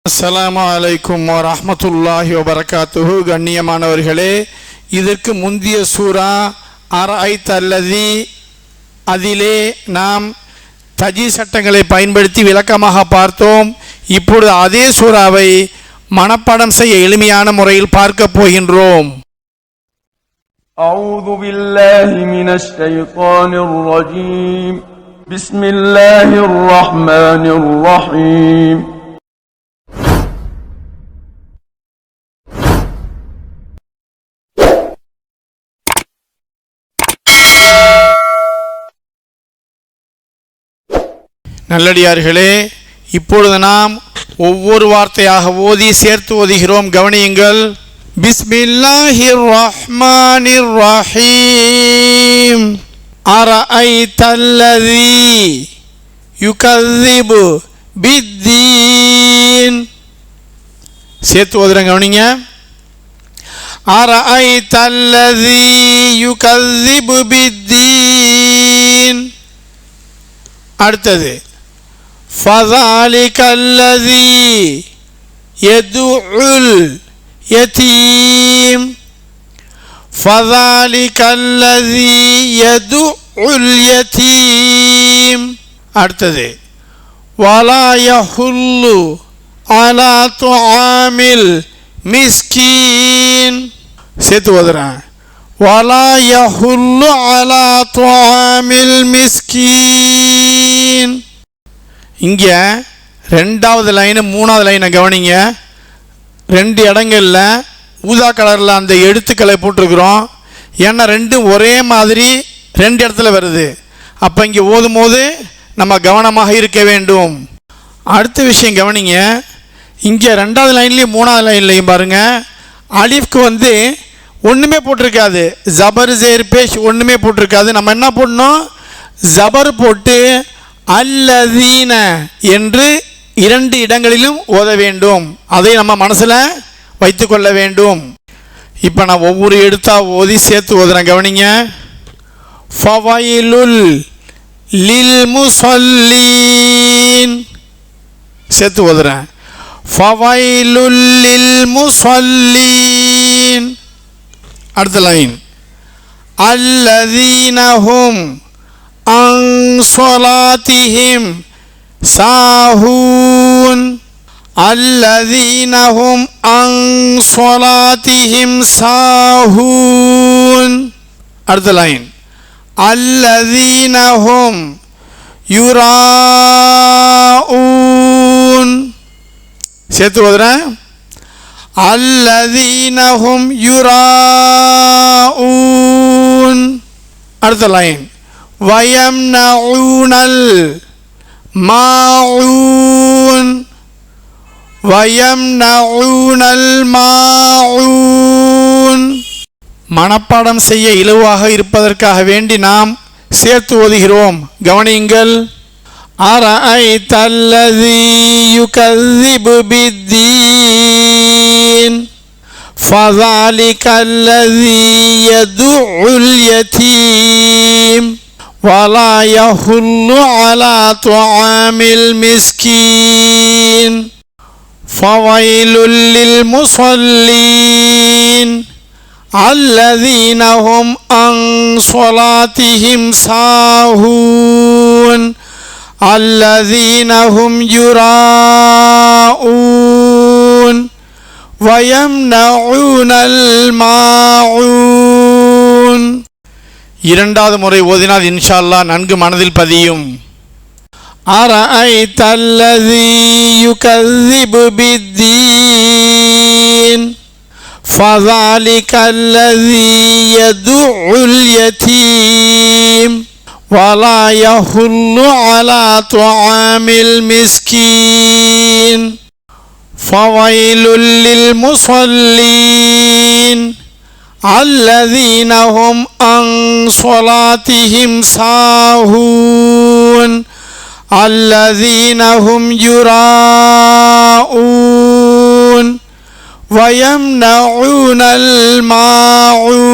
அஸ்ஸலாமு அலைக்கும் வரஹ்மத்துல்லாஹி வபரகாத்துஹு. கண்ணியமானவர்களே, இதற்கு முந்திய சூரா அரஐத அல்லதி, அதிலே நாம் தஜி சட்டங்களை பயன்படுத்தி விளக்கமாக பார்த்தோம். இப்பொழுது அதே சூறாவை மனப்பாடம் செய்ய எளிமையான முறையில் பார்க்க போகின்றோம். أعوذ بالله من الشيطان الرجيم. بسم الله الرحمن الرحيم. நல்லடியார்களே, இப்பொழுது நாம் ஒவ்வொரு வார்த்தையாக ஓதி சேர்த்து ஓதுகிறோம். கவனியுங்கள். பிஸ்மில்லாஹிர் ரஹ்மானிர் ரஹீம். அரஐதல்லதி யுகذிபு பித்தீன். சேர்த்து ஓதுறேன், கவனிங்க. அரஐதல்லதி யுகذிபு பித்தீன். அடுத்தது ஃபஸாலிகல்லதி யதுஉல் யதீம். ஃபஸாலிகல்லதி யதுஉல் யதீம். அடுத்தது வலா யஹுல்லு அலா துஆமில் மிஸ்கீன். சேர்த்து ஓதுறேன். வலா யஹுல்லு அலா துஆமில் மிஸ்கீன். இங்கே ரெண்டாவது லைனு மூணாவது லைனை கவனிங்க. ரெண்டு இடங்கள்ல ஊதா கலரில் அந்த எழுத்துக்களை போட்டிருக்கிறோம். ஏன்னா ரெண்டும் ஒரே மாதிரி ரெண்டு இடத்துல வருது. அப்போ இங்கே ஓதும் போது நம்ம கவனமாக இருக்க வேண்டும். அடுத்த விஷயம் கவனிங்க. இங்கே ரெண்டாவது லைன்லேயும் மூணாவது லைன்லையும் பாருங்க, அலிஃப்க்கு ஒன்றுமே போட்டிருக்காது. ஜபர் ஜேர் பேஷ் ஒன்றுமே போட்டிருக்காது. நம்ம என்ன பண்ணணும்? ஜபர் போட்டு அல்லதீன என்று இரண்டு இடங்களிலும் ஓத வேண்டும். அதை நம்ம மனசில் வைத்து கொள்ள வேண்டும். இப்போ நான் ஒவ்வொரு எழுத்தா ஓதி சேர்த்து ஓதுறேன், கவனிங்க. ஃபவைலுல் லில் முஸல்லீன். சேர்த்து ஓதுறேன். ஃபவைலுல் லில் முஸல்லீன். அடுத்த லைன் அல்லதீனஹும் அன் ஸலாத்திஹிம் சாஹூன். அல்லதீனஹும் அன் ஸலாத்திஹிம் சாஹூன். அடுத்த லைன் அல்லதீனஹும் யுராஊன். சேர்த்து ஓதுறேன். அல்லதீனஹும் யுராஊன். அடுத்த லைன் வயம்னஊனல் மாஊன். வயம்னஊனல் மாஊன். மனப்பாடம் செய்ய இலவாக இருப்பதற்காக வேண்டி நாம் சேர்த்து ஓதுகிறோம். கவனியுங்கள். அரஐதல்லதி யுகذிபு பித்தீன். ஃபஸாலிகல்லதி யதுஉல் யதீம். வலா யஹுல்லு அலா துஆமில் மிஸ்கீன். ஃபவைலுல் லில் முஸல்லீன். அல்லதீனஹும் அன் ஸலாத்திஹிம் சாஹூன். அல்லதீனஹும் யுராஊன். வயம்னஊனல் மாஊன். இரண்டாவது முறை ஓதினால் இன்ஷா அல்லாஹ் நன்கு மனதில் பதியும். அரஐதல்லதி யுகذிபு பித்தீன். ஃபஸாலிகல்லதி யதுஉல் யதீம். வலா யஹுல்லு அலா துஆமில் மிஸ்கீன். ஃபவைலுல் லில் முஸல்லீன். அல்லதீனஹும் அன் ஸலாத்திஹிம் சாஹூன். அல்லதீனஹும் யுராஊன். வயம்னஊனல் மாஊன்.